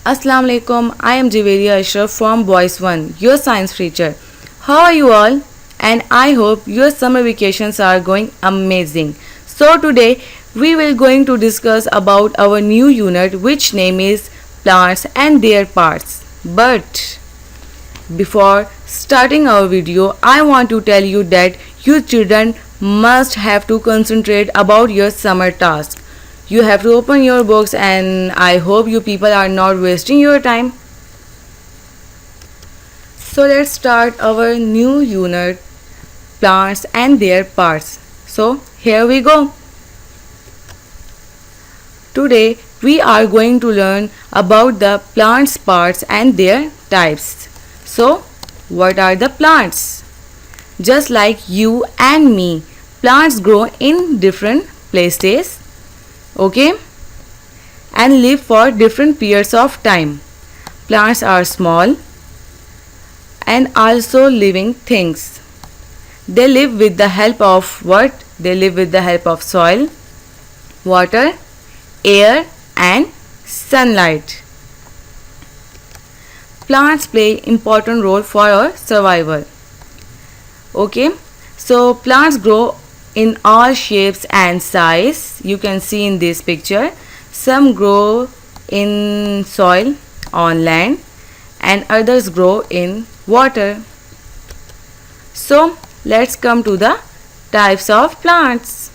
Assalamu alaikum. I am Jiveria Ashraf from Boys 1, your science teacher. How are you all? And I hope your summer vacations are going amazing. So today we will going to discuss about our new unit which name is plants and their parts. But before starting our video, I want to tell you that you children must have to concentrate about your summer task. You have to open your books and I hope you people are not wasting your time. So let's start our new unit, plants and their parts. So here we go. Today we are going to learn about the plants parts and their types. So what are the plants? Just like you and me, plants grow in different places, okay, and live for different periods of time. Plants are small and also living things. They live with the help of what? They live with the help of soil, water, air and sunlight. Plants play important role for our survival. Okay, so plants grow in all shapes and size. You can see in this picture. Some grow in soil on land and others grow in water. So let's come to the types of plants.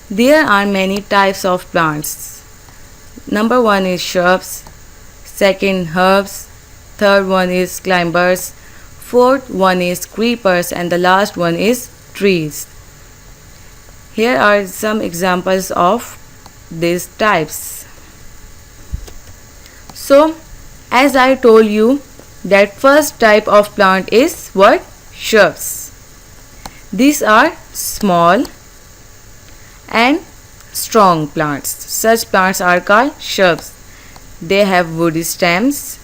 There are many types of plants. Number 1 is shrubs, second herbs, third one is climbers, fourth one is creepers and the last one is trees. Here are some examples of these types. So as I told you that first type of plant is what? Shrubs. These are small and strong plants. Such plants are called shrubs. They have woody stems.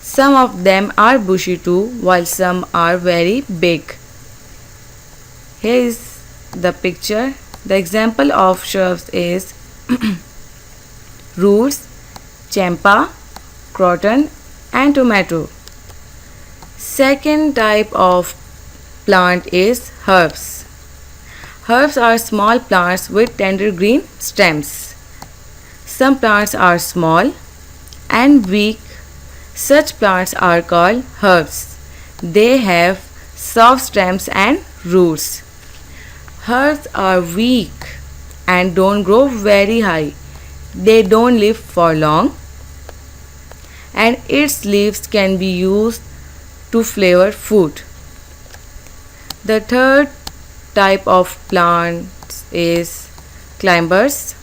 Some of them are bushy too, while some are very big. Here is the picture. The example of shrubs is roots, champa, croton and tomato. Second type of plant is herbs. Herbs are small plants with tender green stems. Some plants are small and weak. Such plants are called herbs. They have soft stems and roots. Herbs are weak and don't grow very high. They don't live for long and its leaves can be used to flavor food. The third type of plants is climbers.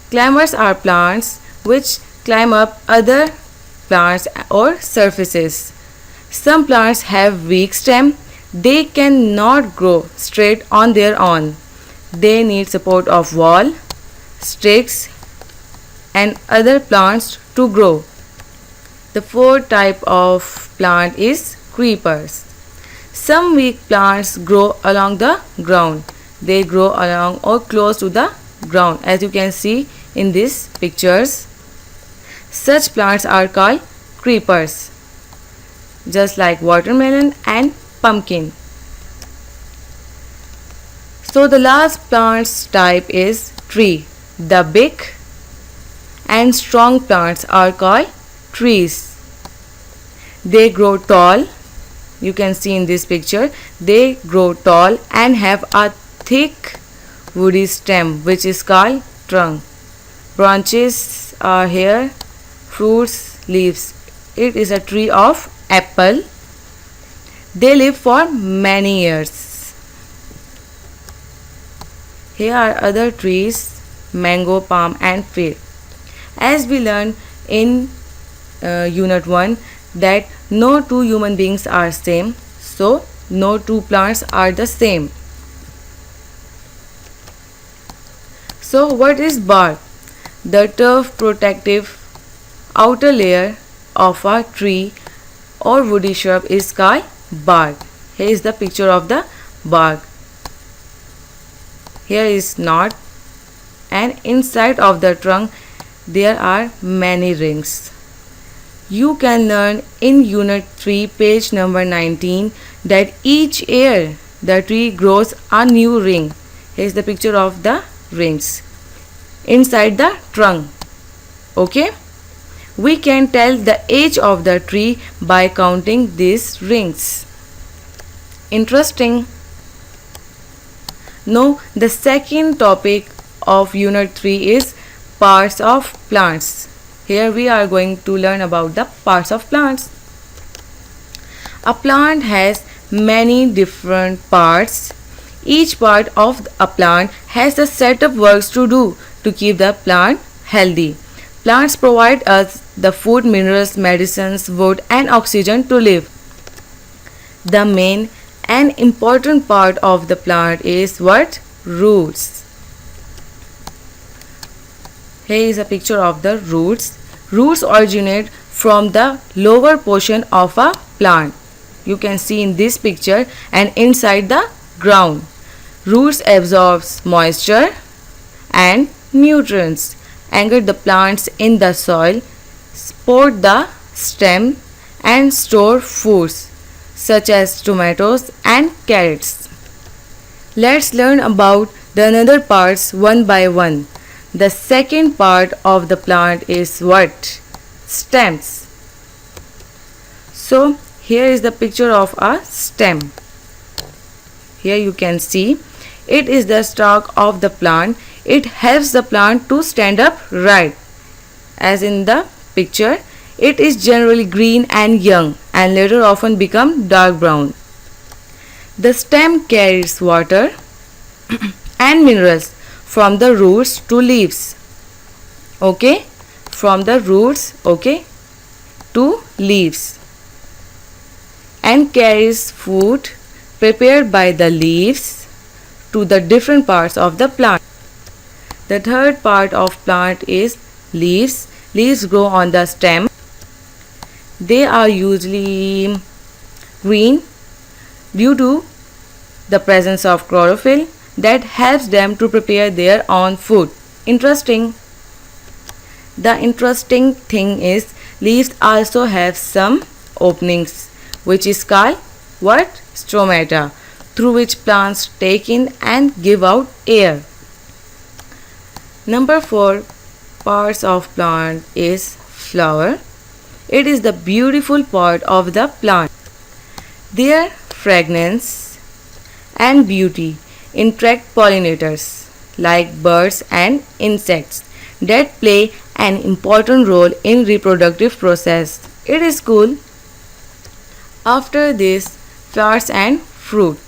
Climbers are plants which climb up other plants or surfaces. Some plants have weak stem. They cannot grow straight on their own. They need support of wall, sticks and other plants to grow. The fourth type of plant is creepers. Some weak plants grow along the ground. They grow along or close to the ground, as you can see in these pictures. Such plants are called creepers, just like watermelon and pumpkin. So the last plants type is tree. The big and strong plants are called trees. They grow tall. You can see in this picture. They grow tall and have a thick woody stem which is called trunk. Branches are here, fruits, leaves. It is a tree of apple. They live for many years. Here are other trees, mango, palm and fir. As we learned in unit 1 that no two human beings are same, so no two plants are the same. So what is bark? The tough protective outer layer of a tree or woody shrub is called bark. Here is the picture of the bark. Here is knot and inside of the trunk there are many rings. You can learn in Unit 3, page number 19, that each year the tree grows a new ring. Here is the picture of the rings inside the trunk. Okay? We can tell the age of the tree by counting these rings. Interesting. Now, the second topic of Unit 3 is parts of plants. Here we are going to learn about the parts of plants. A plant has many different parts. Each part of a plant has a set of works to do to keep the plant healthy. Plants provide us the food, minerals, medicines, wood and oxygen to live. The main and important part of the plant is what? Roots. Here is a picture of the roots. Roots originate from the lower portion of a plant. You can see in this picture and inside the ground. Roots absorbs moisture and nutrients, anchor the plants in the soil, support the stem and store foods such as tomatoes and carrots. Let's learn about the another parts one by one. The second part of the plant is what? Stems. So here is the picture of a stem. Here you can see it is the stalk of the plant. It helps the plant to stand up right. As in the picture, it is generally green and young and later often become dark brown. The stem carries water and minerals from the roots to leaves. Okay? From the roots, okay, to leaves. And carries food prepared by the leaves to the different parts of the plant. The third part of plant is leaves. Leaves grow on the stem. They are usually green due to the presence of chlorophyll that helps them to prepare their own food. Interesting. The interesting thing is leaves also have some openings, which is called what? Stomata, through which plants take in and give out air. Number 4 parts of plant is flower. It is the beautiful part of the plant. Their fragrance and beauty attract pollinators like birds and insects that play an important role in reproductive process. It is cool. After this, flowers and fruit.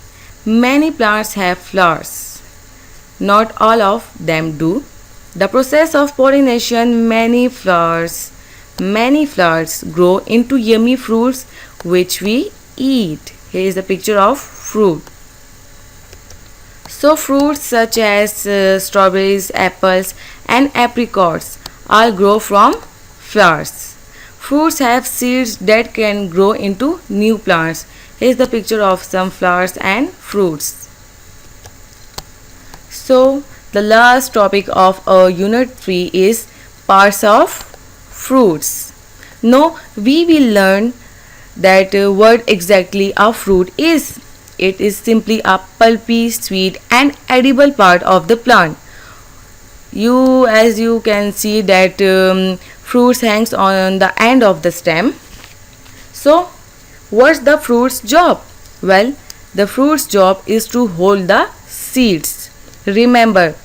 Many plants have flowers. Not all of them do. The process of pollination, many flowers grow into yummy fruits which we eat. Here is a picture of fruit. So fruits such as strawberries, apples and apricots all grow from flowers. Fruits have seeds that can grow into new plants. Here is the picture of some flowers and fruits. So the last topic of our Unit 3 is parts of fruits. Now we will learn that what exactly a fruit is. It is simply a pulpy, sweet and edible part of the plant. As you can see that fruits hangs on the end of the stem. So what's the fruit's job? Well, the fruit's job is to hold the seeds. Remember,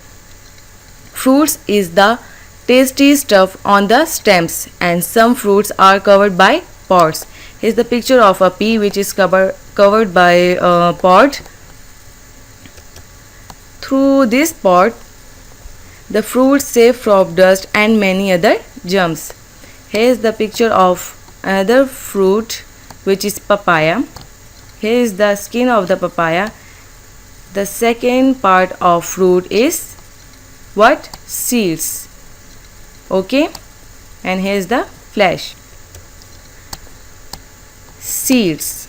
fruits is the tasty stuff on the stems and some fruits are covered by pods. Here's the picture of a pea which is covered by a pod. Through this pod, the fruit save from dust and many other germs. Here is the picture of another fruit which is papaya. Here is the skin of the papaya. The second part of fruit is what? Seeds. Okay, and here is the flesh. Seeds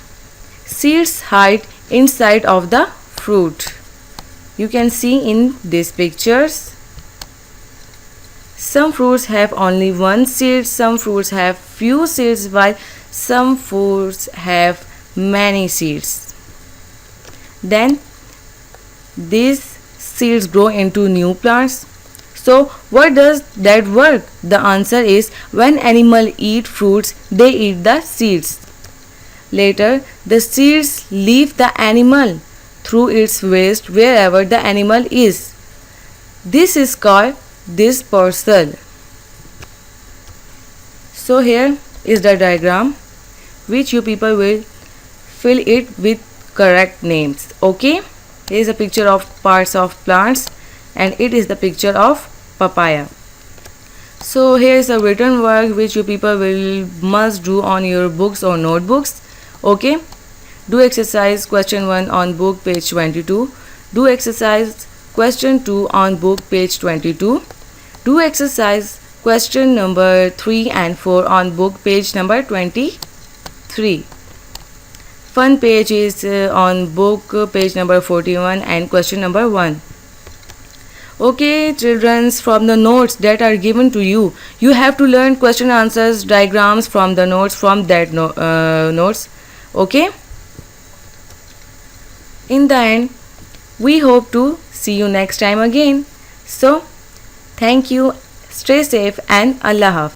hide inside of the fruit. You can see in these pictures. Some fruits have only one seed, some fruits have few seeds, while some fruits have many seeds. Then these seeds grow into new plants. So what does that work? The answer is when animals eat fruits, they eat the seeds. Later, the seeds leave the animal through its waste wherever the animal is. This is called dispersal. So here is the diagram which you people will fill it with correct names. Okay, here is a picture of parts of plants and it is the picture of papaya. So here is a written work which you people will must do on your books or notebooks. Okay, do exercise question 1 on book page 22. Do exercise question 2 on book page 22. Do exercise question number 3 and 4 on book page number 23. Fun page is on book page number 41 and question number 1. Okay children, from the notes that are given to you, you have to learn question answers, diagrams from the notes from that notes. Okay. In the end, we hope to see you next time again. So, thank you, stay safe and Allah Hafiz.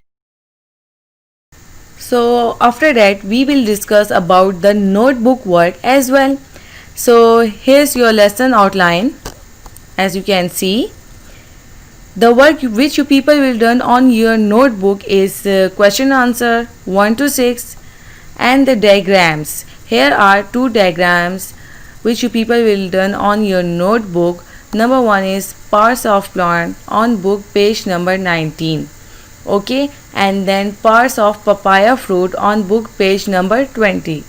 So, after that, we will discuss about the notebook work as well. So, here's your lesson outline. As you can see, the work which you people will done on your notebook is question answer 1 to 6 and the diagrams. Here are two diagrams which you people will done on your notebook. Number 1 is parts of plant on book page number 19. Okay, and then parts of papaya fruit on book page number 20.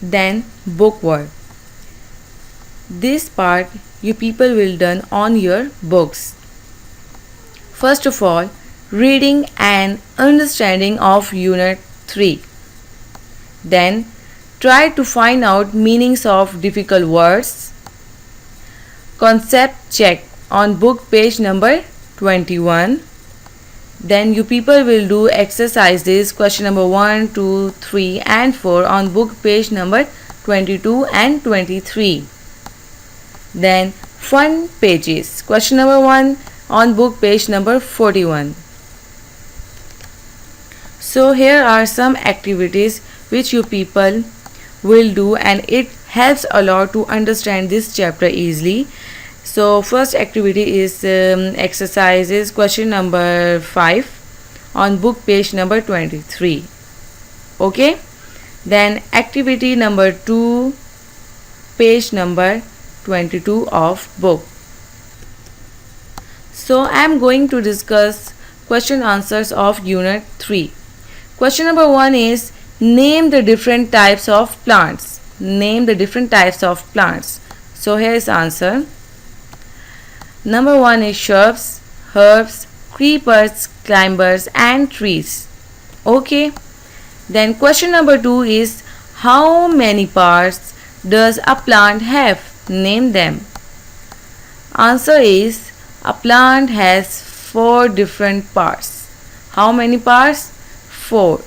Then book work. This part you people will done on your books. First of all, reading and understanding of unit 3. Then try to find out meanings of difficult words. Concept check on book page number 21. Then you people will do exercises question number 1, 2, 3 and 4 on book page number 22 and 23. Then fun pages. Question number 1 on book page number 41. So here are some activities which you people will do and it helps a lot to understand this chapter easily. So first activity is exercises question number 5 on book page number 23. Okay. Then activity number 2, page number 22 of book. So I am going to discuss question answers of unit 3. Question number 1 is name the different types of plants. Name the different types of plants. So here is answer. Number 1 is shrubs, herbs, creepers, climbers and trees. Okay. Then question number 2 is how many parts does a plant have? Name them. Answer is a plant has 4 different parts. How many parts? 4.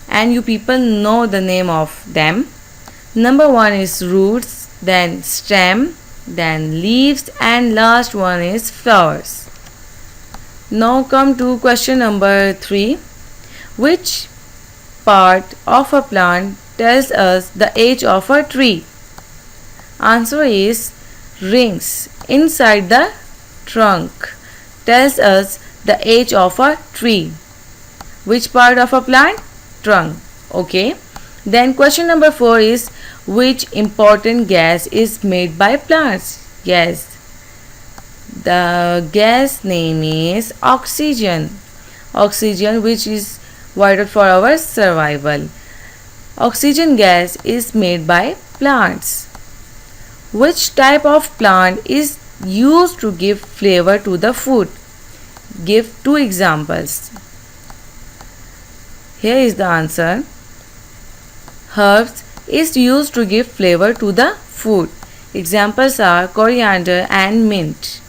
And you people know the name of them. Number 1 is roots, then stem, then leaves and last one is flowers. Now come to question number 3. Which part of a plant tells us the age of a tree? Answer is rings inside the trunk tells us the age of a tree. Which part of a plant? Trunk. Okay. Then question number 4 is which important gas is made by plants? Yes. The gas name is oxygen. Oxygen which is vital for our survival. Oxygen gas is made by plants. Which type of plant is used to give flavor to the food? Give 2 examples. Here is the answer. Herbs is used to give flavor to the food. Examples are coriander and mint.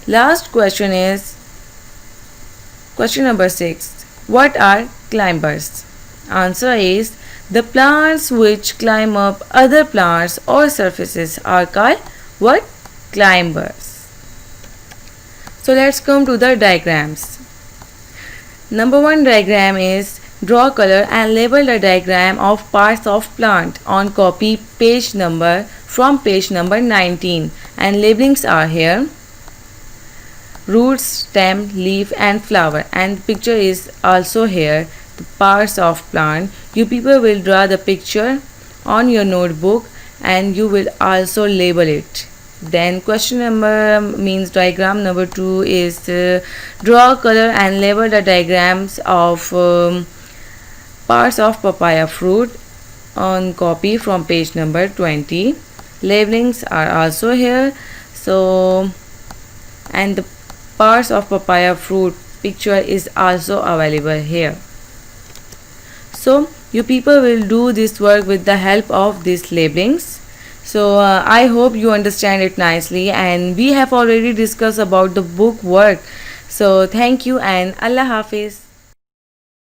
Last question is question number 6. What are climbers? Answer is the plants which climb up other plants or surfaces are called what? Climbers. So let's come to the diagrams. Number 1 diagram is draw color and label the diagram of parts of plant on copy page number from page number 19, and labelings are here: roots, stem, leaf and flower, and picture is also here, the parts of plant. You people will draw the picture on your notebook and you will also label it. Then question number means diagram number 2 is draw color and label the diagrams of parts of papaya fruit on copy from page number 20. Labelings are also here. So, and the parts of papaya fruit picture is also available here. So you people will do this work with the help of these labelings. So I hope you understand it nicely, and we have already discussed about the book work. So thank you and Allah Hafiz.